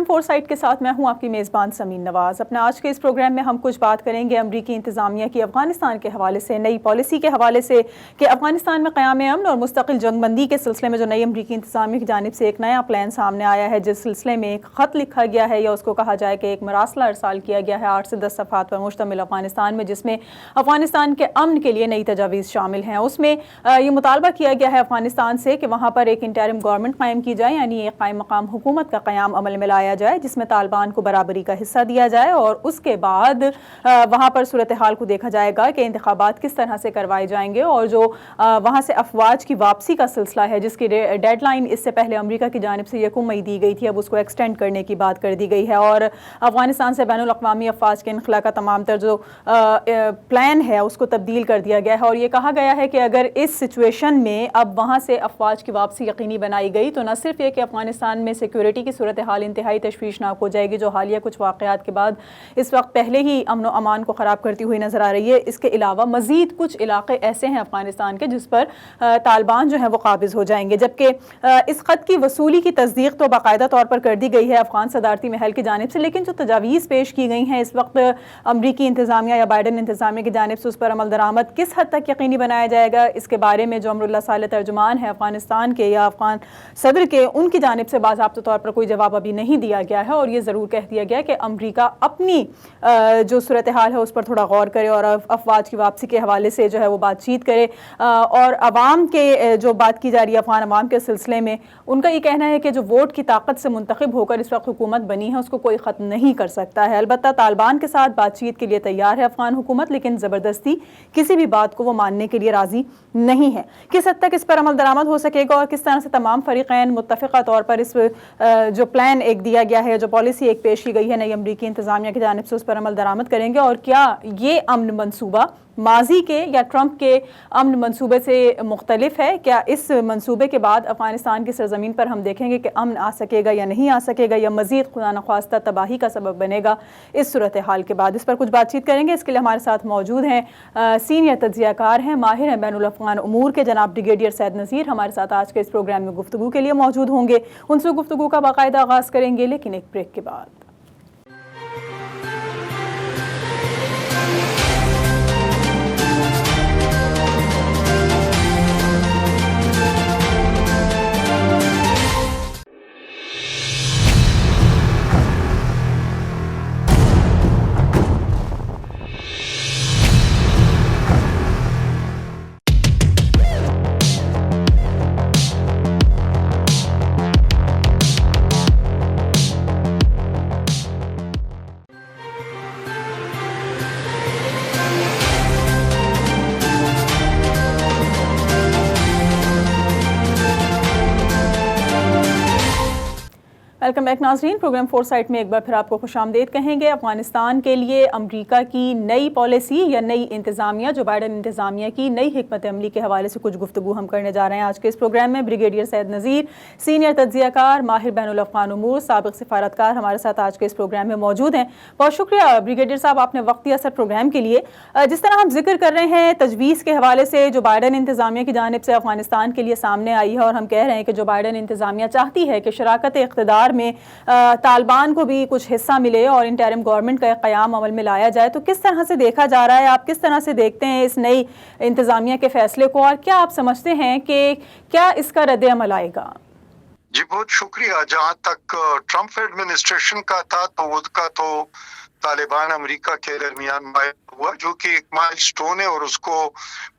Four site کے ساتھ میں ہوں آپ کی میزبان سمین نواز۔ اپنے آج کے اس پروگرام میں ہم کچھ بات کریں گے امریکی انتظامیہ کی افغانستان کے حوالے سے، نئی پالیسی کے حوالے سے کہ افغانستان میں قیام امن اور مستقل جنگ بندی کے سلسلے میں جو نئی امریکی انتظامیہ کی جانب سے ایک نیا پلان سامنے آیا ہے، جس سلسلے میں ایک خط لکھا گیا ہے یا اس کو کہا جائے کہ ایک مراسلہ ارسال کیا گیا ہے 8 سے 10 صفحات پر مشتمل افغانستان میں، جس میں افغانستان کے امن کے لیے نئی تجاویز شامل ہیں۔ اس میں یہ مطالبہ کیا گیا ہے افغانستان سے کہ وہاں پر ایک انٹرم گورنمنٹ قائم کی جائے، یعنی ایک قائم مقام حکومت کا قیام عمل میں لایا جائے جس میں طالبان کو برابری کا حصہ دیا جائے، اور اس کے بعد وہاں پر صورتحال کو دیکھا جائے گا کہ انتخابات کس طرح سے کروائے جائیں گے، اور جو وہاں سے افواج کی واپسی کا سلسلہ ہے جس کی ڈیڈ لائن اس سے پہلے امریکہ کی جانب سے 1 مئی دی گئی تھی، اب اس کو ایکسٹینڈ کرنے کی بات کر دی گئی ہے، اور افغانستان سے بین الاقوامی افواج کے انخلا کا تمام تر جو پلان ہے اس کو تبدیل کر دیا گیا ہے، اور یہ کہا گیا ہے کہ اگر اس سچویشن میں اب وہاں سے افواج کی واپسی یقینی بنائی گئی تو نہ صرف یہ کہ افغانستان میں سیکیورٹی کی صورتحال انتہائی تشویشناک ہو جائے گی جو حالیہ کچھ واقعات کے بعد اس وقت پہلے ہی امن و امان کو خراب کرتی ہوئی نظر آ رہی ہے، اس کے علاوہ مزید کچھ علاقے ایسے ہیں افغانستان کے جس پر طالبان جو ہیں وہ قابض ہو جائیں گے، جبکہ اس خط کی وصولی کی تصدیق تو باقاعدہ طور پر کر دی گئی ہے افغان صدارتی محل کی جانب سے، لیکن جو تجاویز پیش کی گئی ہیں اس وقت امریکی انتظامیہ یا بائیڈن انتظامیہ کی جانب سے اس پر عمل درآمد کس حد تک یقینی بنایا جائے گا، اس کے بارے میں جو امراللہ صالح ترجمان ہے افغانستان کے یا افغان صدر کے، ان کی جانب سے باضابطہ طور پر کوئی جواب ابھی نہیں دیا گیا ہے، اور یہ ضرور کہہ دیا گیا کہ امریکہ اپنی جو صورتحال ہے اس پر تھوڑا غور کرے اور افواج کی واپسی کے حوالے سے جو ہے وہ بات چیت کرے، اور عوام کے جو بات کی جا رہی ہے افغان عوام کے سلسلے میں ان کا یہ کہنا ہے کہ جو ووٹ کی طاقت سے منتخب ہو کر اس وقت حکومت بنی ہے اس کو کوئی ختم نہیں کر سکتا ہے، البتہ طالبان کے ساتھ بات چیت کے لیے تیار ہے افغان حکومت، لیکن زبردستی کسی بھی بات کو وہ ماننے کے لیے راضی نہیں ہے۔ کس حد تک اس پر عمل درآمد ہو سکے گا اور کس طرح سے تمام فریقین متفقہ طور پر اس جو پلان ایک دیا گیا ہے، جو پالیسی ایک پیش کی گئی ہے نئی امریکی انتظامیہ کی جانب سے، اس پر عمل درآمد کریں گے، اور کیا یہ امن منصوبہ ماضی کے یا ٹرمپ کے امن منصوبے سے مختلف ہے؟ کیا اس منصوبے کے بعد افغانستان کی سرزمین پر ہم دیکھیں گے کہ امن آ سکے گا یا نہیں آ سکے گا، یا مزید خدا نخواستہ تباہی کا سبب بنے گا اس صورتحال کے بعد؟ اس پر کچھ بات چیت کریں گے۔ اس کے لیے ہمارے ساتھ موجود ہیں سینئر تجزیہ کار ہیں، ماہر ہیں بین الافغان امور کے، جناب بریگیڈیئر سید نذیر ہمارے ساتھ آج کے اس پروگرام میں گفتگو کے لیے موجود ہوں گے۔ ان سے گفتگو کا باقاعدہ آغاز کریں گے لیکن ایک بریک کے بعد۔ ویلکم بیک ناظرین، پروگرام فور سائٹ میں ایک بار پھر آپ کو خوش آمدید کہیں گے۔ افغانستان کے لیے امریکہ کی نئی پالیسی یا نئی انتظامیہ، جو بائیڈن انتظامیہ کی نئی حکمت عملی کے حوالے سے کچھ گفتگو ہم کرنے جا رہے ہیں آج کے اس پروگرام میں۔ بریگیڈیئر سید نذیر، سینئر تجزیہ کار، ماہر بین الافغان امور، سابق سفارتکار ہمارے ساتھ آج کے اس پروگرام میں موجود ہیں۔ بہت شکریہ بریگیڈیئر صاحب، آپ نے وقت دیا سر پروگرام کے لیے۔ جس طرح ہم ذکر کر رہے ہیں تجویز کے حوالے سے جو بائیڈن انتظامیہ کی جانب سے افغانستان کے لیے سامنے آئی ہے، اور ہم کہہ رہے ہیں کہ جو بائیڈن انتظامیہ چاہتی ہے کہ شراکت اقتدار میں طالبان کو بھی کچھ حصہ ملے اور انٹرم گورنمنٹ کا ایک قیام عمل میں لایا جائے، تو کس طرح سے دیکھا جا رہا ہے؟ آپ کس طرح سے دیکھتے ہیں اس نئی انتظامیہ کے فیصلے کو، اور کیا آپ سمجھتے ہیں کہ کیا اس کا رد عمل آئے گا؟ جی بہت شکریہ۔ جہاں تک ٹرمپ ایڈمنسٹریشن کا تھا تو اس کا تو طالبان امریکہ کے درمیان ہوا، جو کہ ایک مائل سٹون ہے، اور اس کو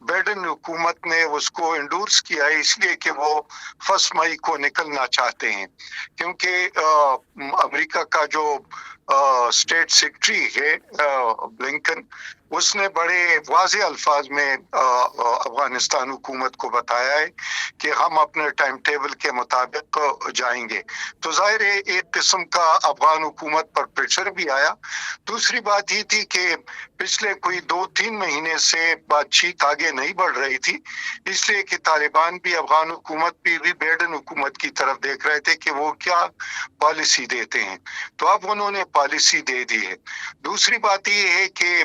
بائیڈن حکومت نے اس کو انڈورس کیا ہے اس لیے کہ وہ 1 مئی کو نکلنا چاہتے ہیں، کیونکہ امریکہ کا جو اسٹیٹ سیکرٹری ہے بلنکن، اس نے بڑے واضح الفاظ میں افغانستان حکومت کو بتایا ہے کہ ہم اپنے ٹائم ٹیبل کے مطابق جائیں گے، تو ظاہر ہے ایک قسم کا افغان حکومت پر پریشر بھی آیا۔ دوسری بات یہ تھی کہ پچھلے کوئی 2-3 مہینے سے بات چیت آگے نہیں بڑھ رہی تھی، اس لیے کہ طالبان بھی افغان حکومت بھی بائیڈن حکومت کی طرف دیکھ رہے تھے کہ وہ کیا پالیسی دیتے ہیں، تو اب انہوں نے پالیسی دے دی ہے۔ دوسری بات یہ ہے کہ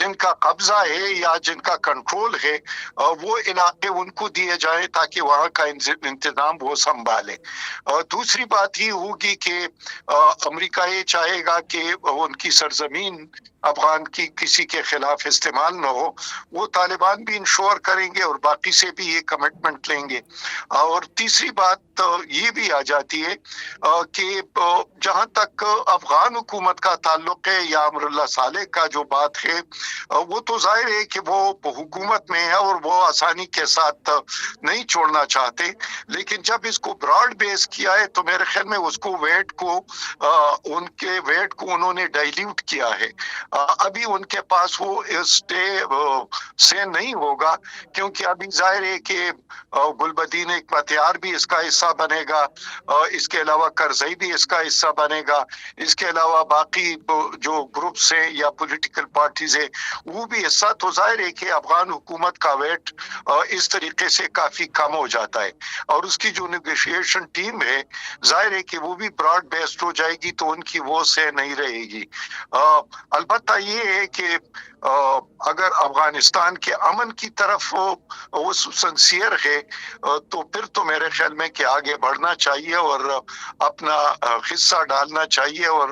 جن کا قبضہ ہے یا جن کا کنٹرول ہے وہ علاقے ان کو دیے جائیں تاکہ وہاں کا انتظام وہ سنبھالے. دوسری بات یہ ہوگی کہ امریکہ یہ چاہے گا کہ ان کی سرزمین افغان کی کسی کے خلاف استعمال نہ ہو. وہ طالبان بھی انشور کریں گے اور باقی سے بھی یہ کمٹمنٹ لیں گے. اور تیسری بات یہ بھی آ جاتی ہے کہ جہاں تک افغان حکومت کا تعلق ہے یا امر اللہ صالح کا جو بات ہے وہ تو ظاہر ہے کہ وہ حکومت میں ہے اور وہ آسانی کے ساتھ نہیں چھوڑنا چاہتے. لیکن جب اس کو براڈ بیس کیا ہے تو میرے خیال میں اس کو ویٹ کو ان کے ویٹ کو انہوں نے ڈائلیوٹ کیا ہے. ابھی ان کے پاس وہ اسٹے سے نہیں ہوگا کیونکہ ابھی ظاہر ہے کہ گلبدین اختیار بھی اس کا حصہ بنے گا, اس کے علاوہ کرزئی بھی اس کا حصہ بنے گا, اس کے علاوہ باقی جو گروپس ہیں یا پولیٹیکل پارٹیز ہیں وہ بھی حصہ. تو ظاہر ہے کہ افغان حکومت کا ویٹ اس طریقے سے کافی کم ہو جاتا ہے اور اس کی جو نیگوشیشن ٹیم ہے ظاہر ہے کہ وہ بھی براڈ بیسڈ ہو جائے گی تو ان کی وہ سے نہیں رہے گی. البتہ یہ ہے کہ اگر افغانستان کے امن کی طرف وہ سنسیئر ہے تو پھر تو میرے خیال میں کہ آگے بڑھنا چاہیے اور اپنا حصہ ڈالنا چاہیے اور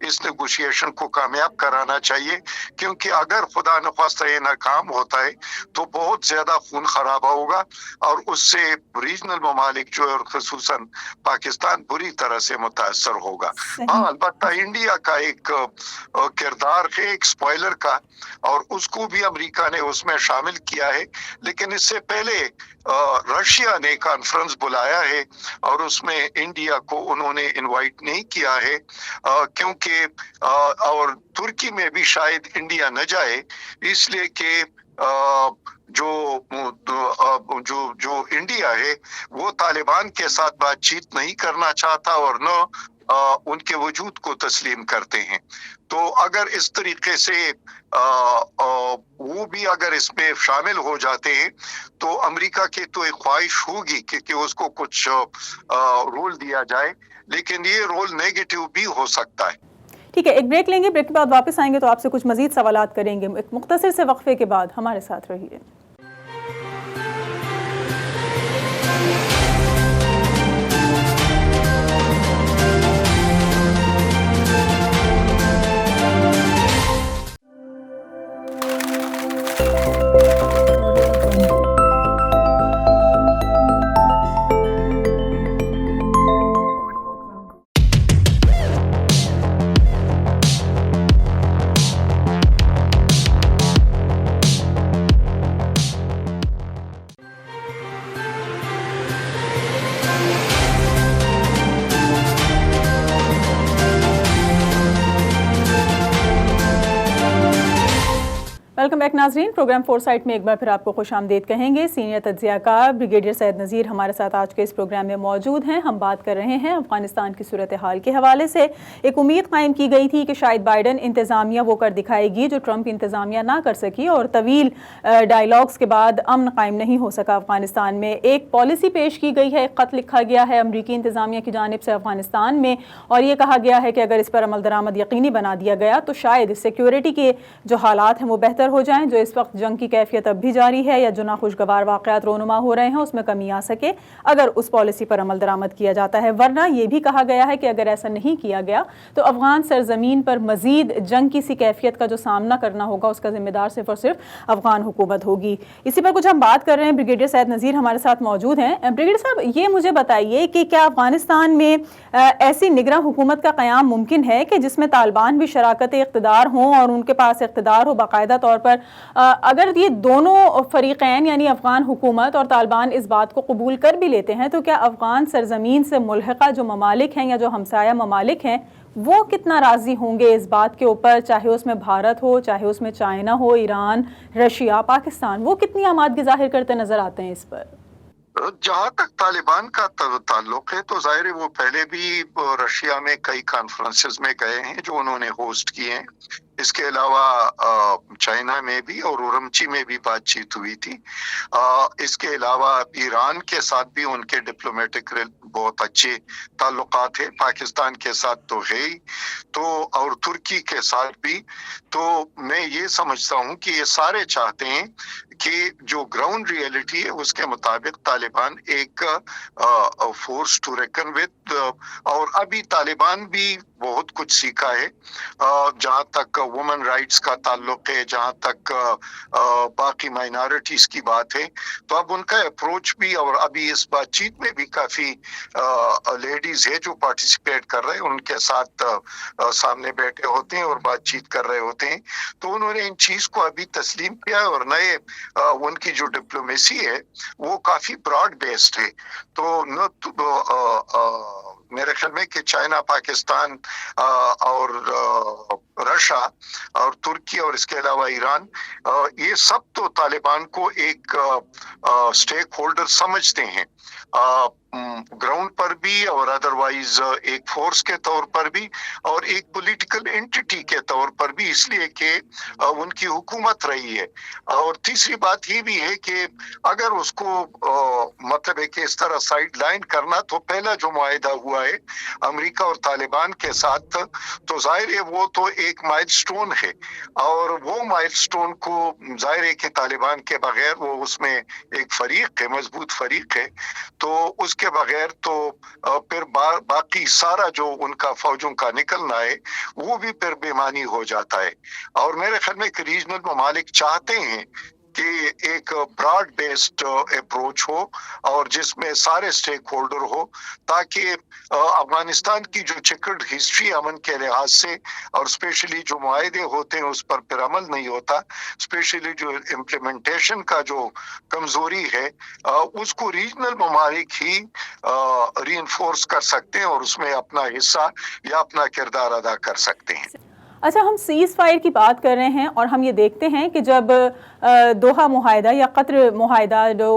اس نیگوشیشن کو کامیاب کرانا چاہیے, کیونکہ اگر خدا نخواستہ یہ ناکام ہوتا ہے تو بہت زیادہ خون خرابہ ہوگا اور اس سے ریجنل ممالک جو ہے خصوصاً پاکستان بری طرح سے متاثر ہوگا. ہاں البتہ انڈیا کا ایک کردار ہے ایک اسپوائلر کا اور اس کو بھی امریکہ نے اس میں شامل کیا ہے, لیکن اس سے پہلے رشیا نے کانفرنس بلایا ہے اور اس میں انڈیا کو انہوں نے انوائٹ نہیں کیا ہے کیونکہ اور ترکی میں بھی شاید انڈیا نہ جائے اس لیے کہ جو انڈیا ہے وہ طالبان کے ساتھ بات چیت نہیں کرنا چاہتا اور نہ ان کے وجود کو تسلیم کرتے ہیں. تو اگر اس طریقے سے وہ بھی اگر اس میں شامل ہو جاتے ہیں تو امریکہ کی تو ایک خواہش ہوگی کہ اس کو کچھ رول دیا جائے, لیکن یہ رول نیگیٹو بھی ہو سکتا ہے. ٹھیک ہے, ایک بریک لیں گے, بریک کے بعد واپس آئیں گے تو آپ سے کچھ مزید سوالات کریں گے. ایک مختصر سے وقفے کے بعد ہمارے ساتھ رہیے. ویلکم بیک ناظرین, پروگرام فور سائٹ میں ایک بار پھر آپ کو خوش آمدید کہیں گے. سینئر تجزیہ کار بریگیڈیئر سید نذیر ہمارے ساتھ آج کے اس پروگرام میں موجود ہیں. ہم بات کر رہے ہیں افغانستان کی صورتحال کے حوالے سے. ایک امید قائم کی گئی تھی کہ شاید بائیڈن انتظامیہ وہ کر دکھائے گی جو ٹرمپ انتظامیہ نہ کر سکی, اور طویل ڈائیلاگز کے بعد امن قائم نہیں ہو سکا افغانستان میں. ایک پالیسی پیش کی گئی ہے, ایک خط لکھا گیا ہے امریکی انتظامیہ کی جانب سے افغانستان میں, اور یہ کہا گیا ہے کہ اگر اس پر عمل درآمد یقینی بنا دیا گیا تو شاید سیکیورٹی کے جو حالات ہیں وہ بہتر ہو جائیں. جو اس وقت جنگ کی کیفیت اب بھی جاری ہے یا جو ناخوشگوار واقعات رونما ہو رہے ہیں اس میں کمی آ سکے اگر اس پالیسی پر عمل درآمد کیا جاتا ہے. ورنہ یہ بھی کہا گیا ہے کہ اگر ایسا نہیں کیا گیا تو افغان سرزمین پر مزید جنگ کی سی کیفیت کا جو سامنا کرنا ہوگا اس کا ذمہ دار صرف اور صرف افغان حکومت ہوگی. اسی پر کچھ ہم بات کر رہے ہیں. بریگیڈیئر سید نذیر ہمارے ساتھ موجود ہیں. بریگیڈیئر صاحب, یہ مجھے بتائیے کہ کیا افغانستان میں ایسی نگراں حکومت کا قیام ممکن ہے کہ جس میں طالبان بھی شراکت اقتدار ہوں اور ان کے پاس اقتدار ہو باقاعدہ طور پر؟ اگر یہ دونوں فریقین یعنی افغان حکومت اور طالبان اس بات کو قبول کر بھی لیتے ہیں تو کیا افغان سرزمین سے ملحقہ جو ممالک ہیں یا جو ہمسایہ ممالک ہیں وہ کتنا راضی ہوں گے اس بات کے اوپر, چاہے اس میں بھارت ہو, چاہے اس میں چائنا ہو, ایران, رشیا, پاکستان, وہ کتنی آمادگی ظاہر کرتے نظر آتے ہیں اس پر؟ جہاں تک طالبان کا تعلق ہے تو ظاہر ہے وہ پہلے بھی رشیا میں کئی کانفرنسز میں گئے ہیں جو انہوں نے ہوسٹ کیے ہیں. اس کے علاوہ چائنا میں بھی اور اورمچی میں بھی بات چیت ہوئی تھی. اس کے علاوہ ایران کے ساتھ بھی ان کے ڈپلومیٹک بہت اچھے تعلقات ہیں، پاکستان کے ساتھ تو ہے ہی، تو اور ترکی کے ساتھ بھی. تو میں یہ سمجھتا ہوں کہ یہ سارے چاہتے ہیں کہ جو گراؤنڈ ریئلٹی ہے اس کے مطابق طالبان ایک فورس ٹو ریکن ود. اور ابھی طالبان بھی بہت کچھ سیکھا ہے جہاں تک وومن رائٹس کا تعلق ہے، جہاں تک باقی مائنارٹیز کی بات ہے. تو اب ان کا اپروچ بھی، اور ابھی اس بات چیت میں بھی کافی لیڈیز ہے جو پارٹیسپیٹ کر رہے ہیں، ان کے ساتھ سامنے بیٹھے ہوتے ہیں اور بات چیت کر رہے ہوتے ہیں. تو انہوں نے ان چیز کو ابھی تسلیم کیا، اور نئے ان کی جو ڈپلومیسی ہے وہ کافی براڈ بیسڈ ہے. تو میرے خیال میں کہ چائنا، پاکستان اور رشیا اور ترکی اور اس کے علاوہ ایران، یہ سب تو طالبان کو ایک اسٹیک ہولڈر سمجھتے ہیں گراؤنڈ پر بھی، اور ادروائز ایک فورس کے طور پر بھی، اور ایک پولیٹیکل اینٹی کے طور پر بھی، اس لیے کہ ان کی حکومت رہی ہے. اور تیسری بات یہ بھی ہے کہ اگر اس کو مطلب ہے کہ اس طرح سائیڈ لائن کرنا، تو پہلا جو معاہدہ ہوا ہے امریکہ اور طالبان کے ساتھ، تو ظاہر ہے وہ تو ایک مائل سٹون ہے، اور وہ مائل سٹون کو ظاہر ہے کہ طالبان کے بغیر، وہ اس میں ایک فریق ہے، مضبوط فریق ہے، تو اس کے بغیر تو پھر باقی سارا جو ان کا فوجوں کا نکلنا ہے وہ بھی پھر بے معنی ہو جاتا ہے. اور میرے خیال میں کہ ریجنل ممالک چاہتے ہیں کہ ایک براڈ بیسڈ اپروچ ہو اور جس میں سارے سٹیک ہولڈر ہو، تاکہ افغانستان کی جو چیکرڈ ہسٹری امن کے لحاظ سے، اور اسپیشلی جو معاہدے ہوتے ہیں اس پر پھر عمل نہیں ہوتا، اسپیشلی جو امپلیمنٹیشن کا جو کمزوری ہے، اس کو ریجنل ممالک ہی ری انفورس کر سکتے ہیں اور اس میں اپنا حصہ یا اپنا کردار ادا کر سکتے ہیں. اچھا، ہم سیز فائر کی بات کر رہے ہیں اور ہم یہ دیکھتے ہیں کہ جب دوحہ معاہدہ یا قطر معاہدہ جو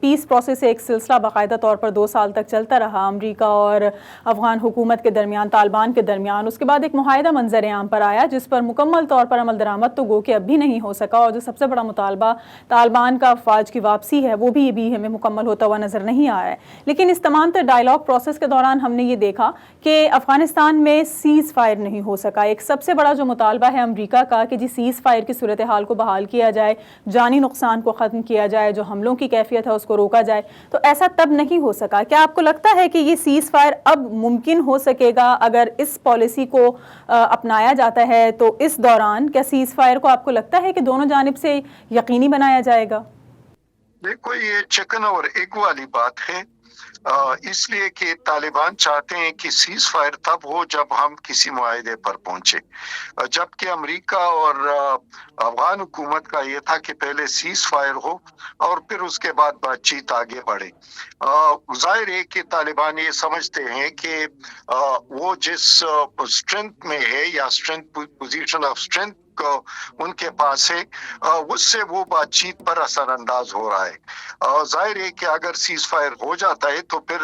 پیس پروسیس ایک سلسلہ باقاعدہ طور پر 2 سال تک چلتا رہا امریکہ اور افغان حکومت کے درمیان، طالبان کے درمیان، اس کے بعد ایک معاہدہ منظر عام پر آیا جس پر مکمل طور پر عمل درآمد تو گو کہ اب بھی نہیں ہو سکا، اور جو سب سے بڑا مطالبہ طالبان کا افواج کی واپسی ہے وہ بھی ہمیں مکمل ہوتا ہوا نظر نہیں آ رہا ہے. لیکن اس تمام تر ڈائیلاگ پروسیس کے دوران ہم نے یہ دیکھا کہ افغانستان میں سیز فائر نہیں ہو سکا. ایک سب سے بڑا جو مطالبہ ہے امریکہ کا کہ جی سیز فائر کی صورتحال کو بحال کیا جائے، جانی نقصان کو ختم کیا جائے، جو حملوں کی کیفیت ہے اس کو روکا جائے، تو ایسا تب نہیں ہو سکا. کیا آپ کو لگتا ہے کہ یہ سیز فائر اب ممکن ہو سکے گا اگر اس پالیسی کو اپنایا جاتا ہے؟ تو اس دوران کیا سیز فائر کو آپ کو لگتا ہے کہ دونوں جانب سے یقینی بنایا جائے گا؟ دیکھو، یہ چکن اور ایگ والی بات ہے، اس لیے کہ طالبان چاہتے ہیں کہ سیز فائر تب ہو جب ہم کسی معاہدے پر پہنچے، جبکہ امریکہ اور افغان حکومت کا یہ تھا کہ پہلے سیز فائر ہو اور پھر اس کے بعد بات چیت آگے بڑھے. ظاہر ہے کہ طالبان یہ سمجھتے ہیں کہ وہ جس اسٹرینتھ میں ہے یا پوزیشن آف اسٹرینتھ ان کے پاس ہے، اس سے وہ بات چیت پر اثر انداز ہو رہا ہے. ظاہر ہے کہ اگر سیز فائر ہو جاتا ہے تو پھر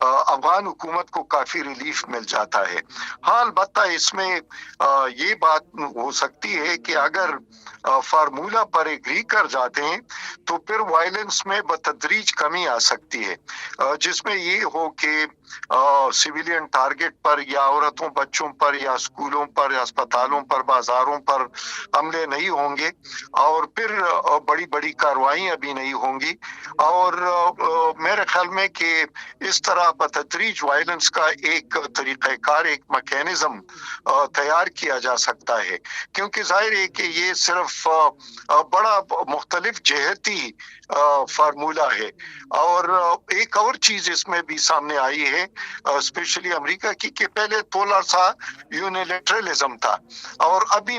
افغان حکومت کو کافی ریلیف مل جاتا ہے. ہاں، البتہ اس میں یہ بات ہو سکتی ہے کہ اگر فارمولہ پر ایگری کر جاتے ہیں تو پھر وائلنس میں بتدریج کمی آ سکتی ہے، جس میں یہ ہو کہ سویلین ٹارگٹ پر یا عورتوں بچوں پر یا اسکولوں پر یا اسپتالوں پر، بازاروں پر حملے نہیں ہوں گے، اور پھر بڑی بڑی کارروائیاں بھی نہیں ہوں گی. اور میرے خیال میں کہ اس طرح بتدریج وائلنس کا ایک طریقہ کار، ایک میکینزم تیار کیا جا سکتا ہے، کیونکہ ظاہر ہے کہ یہ صرف بڑا مختلف جہتی فارمولہ ہے. اور ایک اور چیز اس میں بھی سامنے آئی ہے اسپیشلی امریکہ کی، کہ پہلے تھوڑا سا یونیلیٹرلزم تھا اور ابھی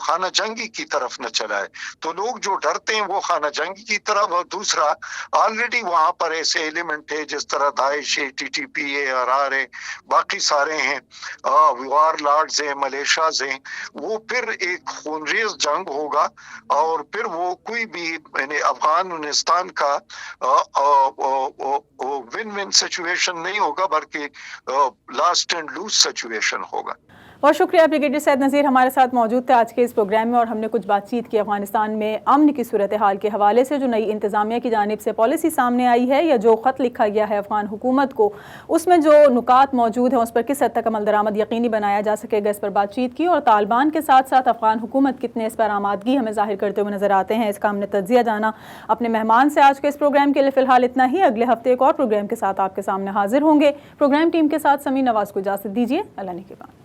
خانہ جنگی کی طرف نہ چلائے. تو لوگ جو ڈرتے ہیں وہ خانہ جنگی کی طرف، اور دوسرا آلریڈی وہاں پر ایسے ایلیمنٹ ہے جس طرح داعش ہے، TTP ہے، RR ہے، باقی سارے ہیں، وار لارڈز ہیں، ملیشیاز ہیں. وہ پھر ایک خونریز جنگ ہوگا، اور پھر وہ کوئی بھی یعنی افغانستان کا ون ون سچویشن نہیں ہوگا، بلکہ لاسٹ اینڈ لوز سچویشن ہوگا. بہت شکریہ بریگیڈیئر سید نذیر ہمارے ساتھ موجود تھے آج کے اس پروگرام میں، اور ہم نے کچھ بات چیت کی افغانستان میں امن کی صورتحال کے حوالے سے. جو نئی انتظامیہ کی جانب سے پالیسی سامنے آئی ہے، یا جو خط لکھا گیا ہے افغان حکومت کو، اس میں جو نکات موجود ہیں اس پر کس حد تک عمل درآمد یقینی بنایا جا سکے گا، اس پر بات چیت کی. اور طالبان کے ساتھ ساتھ افغان حکومت کتنے اس پر آمادگی ہمیں ظاہر کرتے ہوئے نظر آتے ہیں، اس کا ہم نے تجزیہ جانا. اپنے مہمان سے آج کے اس پروگرام کے لیے فی الحال اتنا ہی. اگلے ہفتے ایک اور پروگرام کے ساتھ آپ کے سامنے حاضر ہوں گے. پروگرام ٹیم کے ساتھ سمین نواز کو اجازت دیجیے. اللہ نگہبان.